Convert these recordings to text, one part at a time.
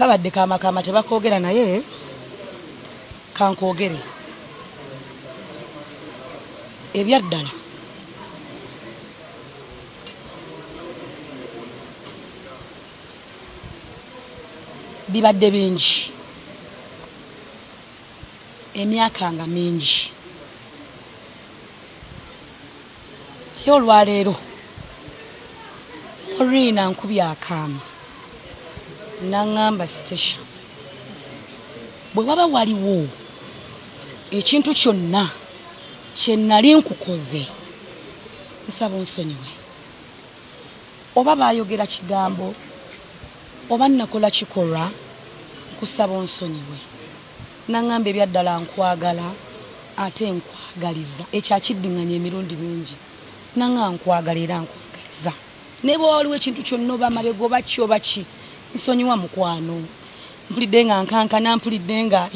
kabadde kama tebakoogera naye kankoogere ebyaddala bibadde bingi emyaka nga mingi naye olwaleero Orina nkubye akaama naŋŋamba station bwe waba waliwo ekintu kyonna kye nnali nkukoze nsaba onsonyiwe oba baayogera kigambo oba nakola kikolwa nkusaba onsonyiwe naŋŋamba ebyaddala nkwagala ate nkwagaliza ekyakiddiŋŋanya emirundi mingi naŋŋa nkwagala era nkwagaliza ne bwe waliwo ekintu kyonna oba amabega oba ki oba ki nsonyiwa mukwano mpulidde nga nkankana mpulidde nga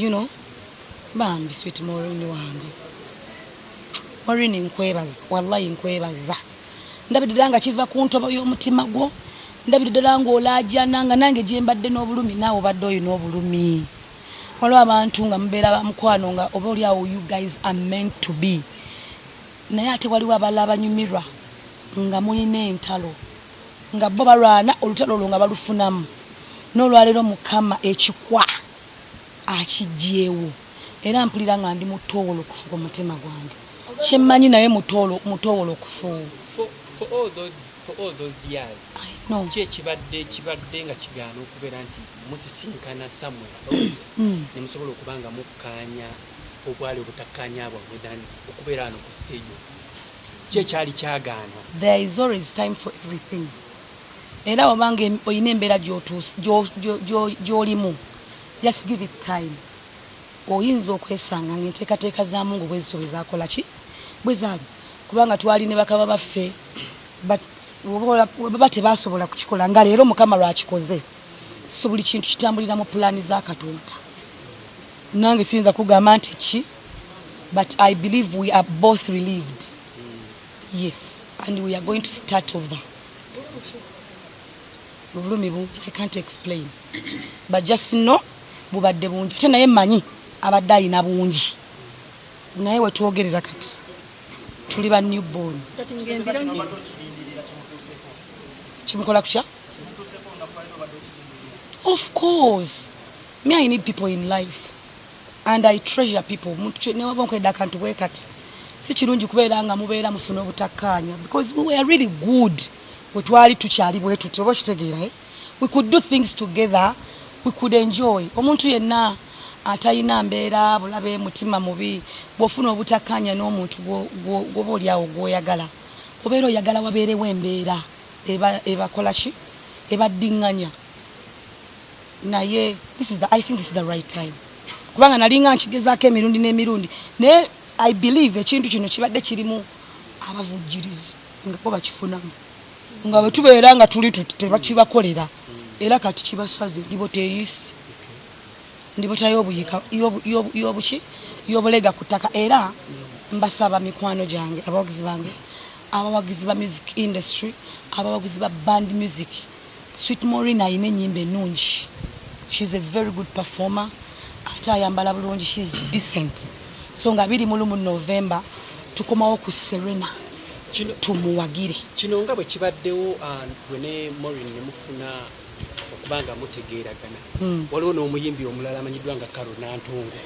bambi sweet Maureen wange Maureen nkwebaza wallahi nkwebaza ndabidde nga kiva ku ntobo y'omutima gwo ndabidde nga olaajana nga nange gye mbadde n'obulumi naawe obadde oyo n'obulumi waliwo abantu nga mubeera bamukwano nga oba oli awo you guys are meant to be naye ate waliwo abalala abanyumirwa nga mulina entalo nga bo balwana olutalo olwo nga balufunamu n'olwaleero Mukama ekikwa akijjeewo era mpulira nga ndi mutowolo okufuga omutima gwange kyemmanyi naye mutowolo okufuuwa for all those years kibadde nga kigaana okubeera nti musisinkana somewhere ne musobola okuba nga mukkaanya obwali obutakkaanya bwammwe dani okubeera wano ku stage kyekyali kyagaana. There is always time for everything. Era obanga oyina embeera gy'olimu just give it time. Oyinza okwesanga ng'enteekateeka za Mungu bwe zito bwe zaakola ki bwe zaali kubanga twali ne bakaba baffe baba tebasobola kukikola nga leero Mukama lwakikoze so buli kintu kitambulira mu pulaani za Katonda nange siyinza kugamba nti ki but I believe we are both relieved. Yes, and we are going to start over. I can't explain. But just know bubadde bungi ate naye mmanyi abadde alina bungi naye wetwogerera kati tuli ba newborn kimukola kutya. Of course me I need people in life and I treasure people. Ne wabonkwedda akantu bwe kati si kirungi kubeera nga mubeera mufuna obutakkaanya because we were really good wetwali tukyali bwe tuti oba kitegeera we could do things together, we could enjoy. Omuntu yenna atayina mbeera bulabe mutima mubi bwofuna obutakkaanya n'omuntu gwoba oli awo gwoyagala obeera oyagala wabeerewo embeera ebakola ki ebaddiŋŋanya naye I think this is the right time kubanga nali nga nkigezaako emirundi n'emirundi naye I believe ekintu kino kibadde kirimu abavujjirizi nga bo bakifunamu nga bwe tubeera nga tuli tebakibakolera era kati kibasaze ndiboteeyisi ndibotayo obuyika y'obulega ku ttaka era mbasaba mikwano gyange abawagizi bange abawagizi ba music industry abawagizi ba band music Sweet Maureen ayina ennyimba ennungi. She's a very good performer ate ayambala bulungi, she's decent. So nga 21 November tukomawo ku Serena tumuwagire kino nga bwe kibaddewo bwene Maureen ne mufuna okubanga mutegeeragana waliwo n'omuyimbi omulala amanyiddwa nga Karo Nantongo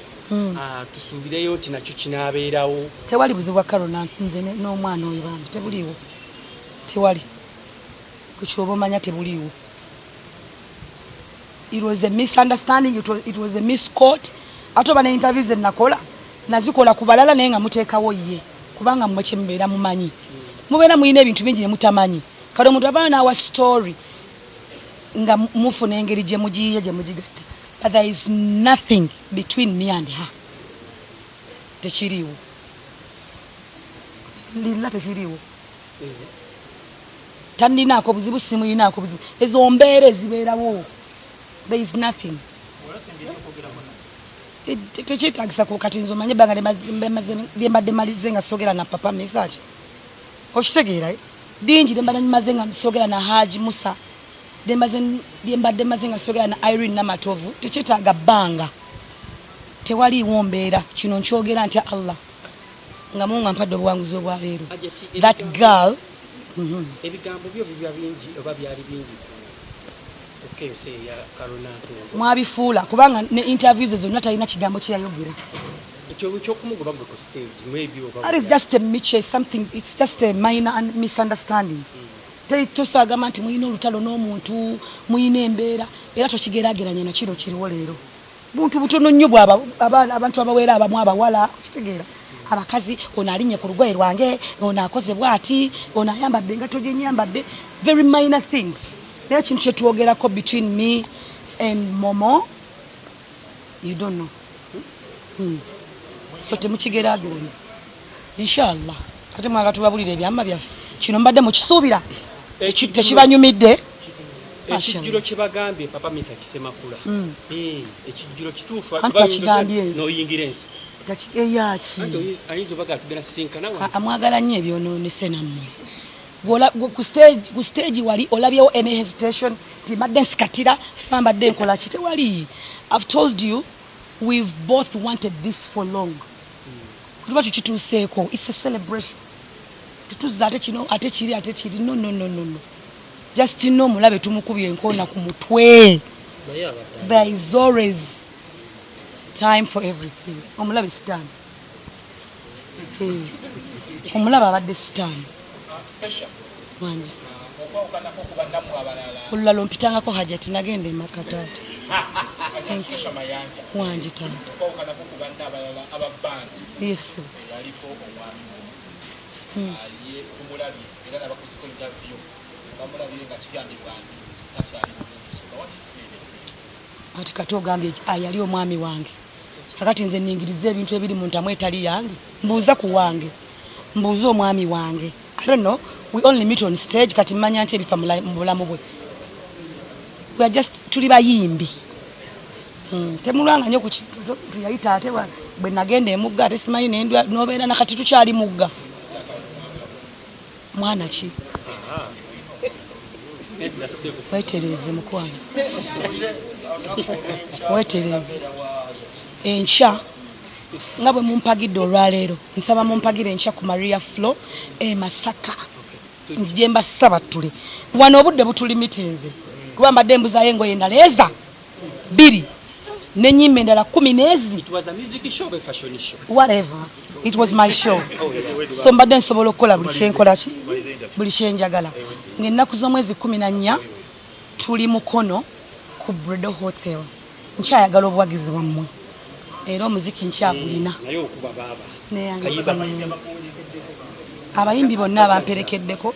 tusuubireyo nti nakyo kinaabeerawo. Tewali buzibu Karo nze n'omwana oyo bambi tebuliwo tewali kukyoba omanya tebuliwo. It was a misunderstanding, it was a misquote. Ate oba ne interviews nakola nazikola ku balala naye nga muteekawo ye kubanga mmwe kye mubeera mumanyi mubeera muyina ebintu bingi ne mutamanyi kale omuntu abaana n'awa story nga mufuna engeri gye mugiyiye gye mugigatta, but there is nothing between me and her. Tekiriwo lilla tekiriwo tandinaako buzibu simuyinaako buzibu ezo mbeera ezibeerawo. There is nothing. Tekyetaagisa ku kati nze omanye ebbanga lyembadde malize nga sogera na papa message okitegeera dingi lyembadde maze nga sogera na Haji Musa Mbadde maze nga sogera na Irene Namatovu tekyetaaga bbanga tewaliiwo mbeera kino nkyogera ntya Allah nga Mungu ampadde obuwanguzi obwaleero that girl ebigambo byo bibya bingi oba byali bingi mwabifuula kubanga ne interviews zonna talina kigambo kye yayogera. That is just a mitche, something, it's just a minor misunderstanding. Tosagamba nti muyina olutalo n'omuntu muyina embeera era tokigeraageranya na kino kiriwo leero. Buntu butono nnyo bwaba abantu abawera abamu abawala kitegeera abakazi ono alinnye ku lugoye lwange ono akoze bwati ono ayambadde engato gye nyambadde very minor things. Naye kintu kye twogerako between me and Momo you don't know. So temukigeraageranya inshallah kati mwaga tubabulira ebyama byaffe kino mbadde mukisuubira tekibanyumidde. Ekijjulo kibagambye papa Misa Kisemakula ekijjulo kituufu noyingira ensi eyaki ayinza obaga tugenda sisinkana amwagala nnyo ebyonoonese nammwe ku stage wali olabyewo any hesitation ti madde nsikatira bambadde nkola ki tewali. I've told you we've both wanted this for long. Kutuba tukituuseeko it's a celebration tutuza ate kino ate kiri no just mulabe tumukubye enkoona ku mutwe. There is always time for everything. Omulabe stand omulaba abadde stand olulala ompitangako hajati nagenda emaka taata wangi taata yesu ati kati ogambye yali omwami wange kakati nze ningiriza ebintu ebiri mu ntamu etali yange mbuuza ku wange mbuuza omwami wange. I don't know, we only meet on stage kati mmanya nti ebifa mu bulamu bwe we are just tuli bayimbi temulwanga nnyo ku kintu tuyayita ate bwe nagenda emugga ate simanyi nendwa nobeera nakati tukyali mugga mwana ki wetereze mukwano wetereze enkya nga bwe mumpagidde olwaleero nsaba mumpagire enkya ku Maria Flow Masaka nzije mbasaba tule wano obudde butulimitinze kuba mbadde mbuzayo engoye endaleeza 2 n'ennyimba endala 10 n'ezi. It was a music show or fashion show? Whatever. It was my show. So mbadde nsobola okukola buli kyenkola ki buli kyenjagala. Ng'ennaku z'omwezi 14 tuli mukono ku Bredo Hotel. Nkyayagala obuwagizi bwammwe. Era omuziki nkyagulina. Naye okuba baba. Abayimbi bonna abamperekeddeko,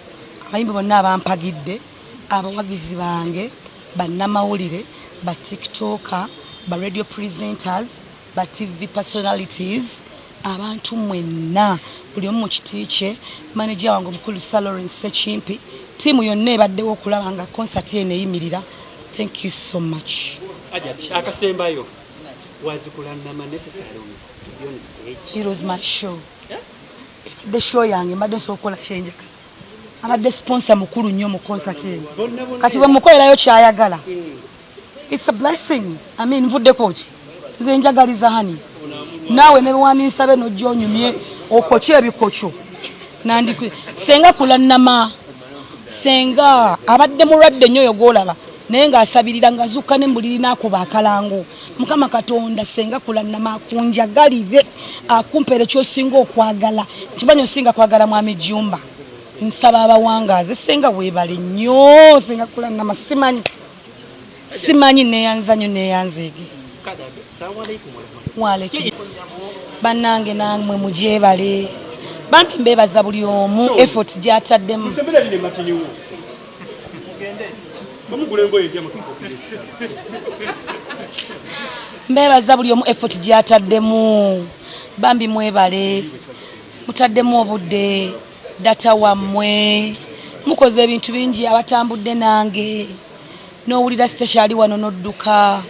abayimbi bonna abampagidde, abawagizi bange, bannamawulire, ba TikToker, ba radio presenters, ba TV personalities, abantu mwenna buli omu kiti kye, manager wange omukulu Lawrence Sechimpi, tiimu yonna ebaddewo okulaba nga concert eno eyimirira. Thank you so much. Akasembayo was necessary to be on stage. It was my show. Yeah? The show yange mbadde nsobola kyenjeka. Abadde sponsor mukulu nnyo mu concert eno. Kati bwe mukolerayo kyayagala. It's a blessing. I mean, nvudde kochi. Nze njagaliza hani. Nawe ne bwanisa beno jonyumye okoche ebikocho. Nandikwe senga kula nama. Senga abadde mulwadde nnyo yogolaba. Naye nga asabirira nga zuka ne mbuliri nako bakalango. Mukama Katonda senga kula nama kunjagalire akumpere kyosinga okwagala. Kibanyo singa kwagala mwami Jumba. Nsaba abawangaze senga webale nnyo senga kula nama simanyi neyanzanyo neyanzege. Waleke banange namwe mujebale bambi mbebaza buli omu effort gyataddemu. Mbebaza buli omu effort gyataddemu bambi mwebale mutaddemu obudde data wammwe mukoze ebintu bingi abatambudde nange n'owulira siteshali wano n'odduka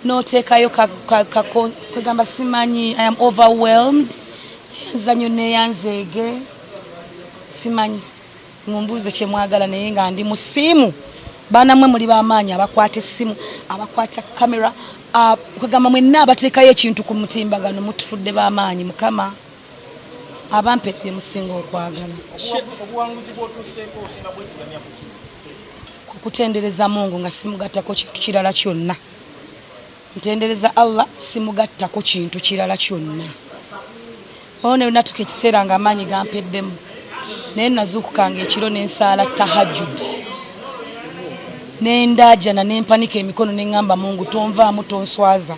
n'oteekayo kwegamba simanyi. I am overwhelmed. Nzanyo neyanzeege simanyi mumbuuze kye mwagala naye nga ndi musiimu baana mwe muli b'amaanyi abakwata essimu abakwata kamera okugamba mwenna abateekayo ekintu ku mutimbagano mutufudde b'amaanyi mukama abampedde musinga okwagala kutendereza Mungu nga simugattako kintu kirala kyonna ntendereza Allah simugattako kintu kirala kyonna one natuka ekiseera nga amaanyi gampeddemu naye nazuukukanga ekiro n'ensaala tahajjud n'endaajana n'empanika emikono n'eŋŋamba Mungu tonvaamu tonswaza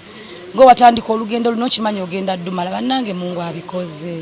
ng'owatandika olugendo luno okimanyi ogenda ddumala bannange Mungu abikoze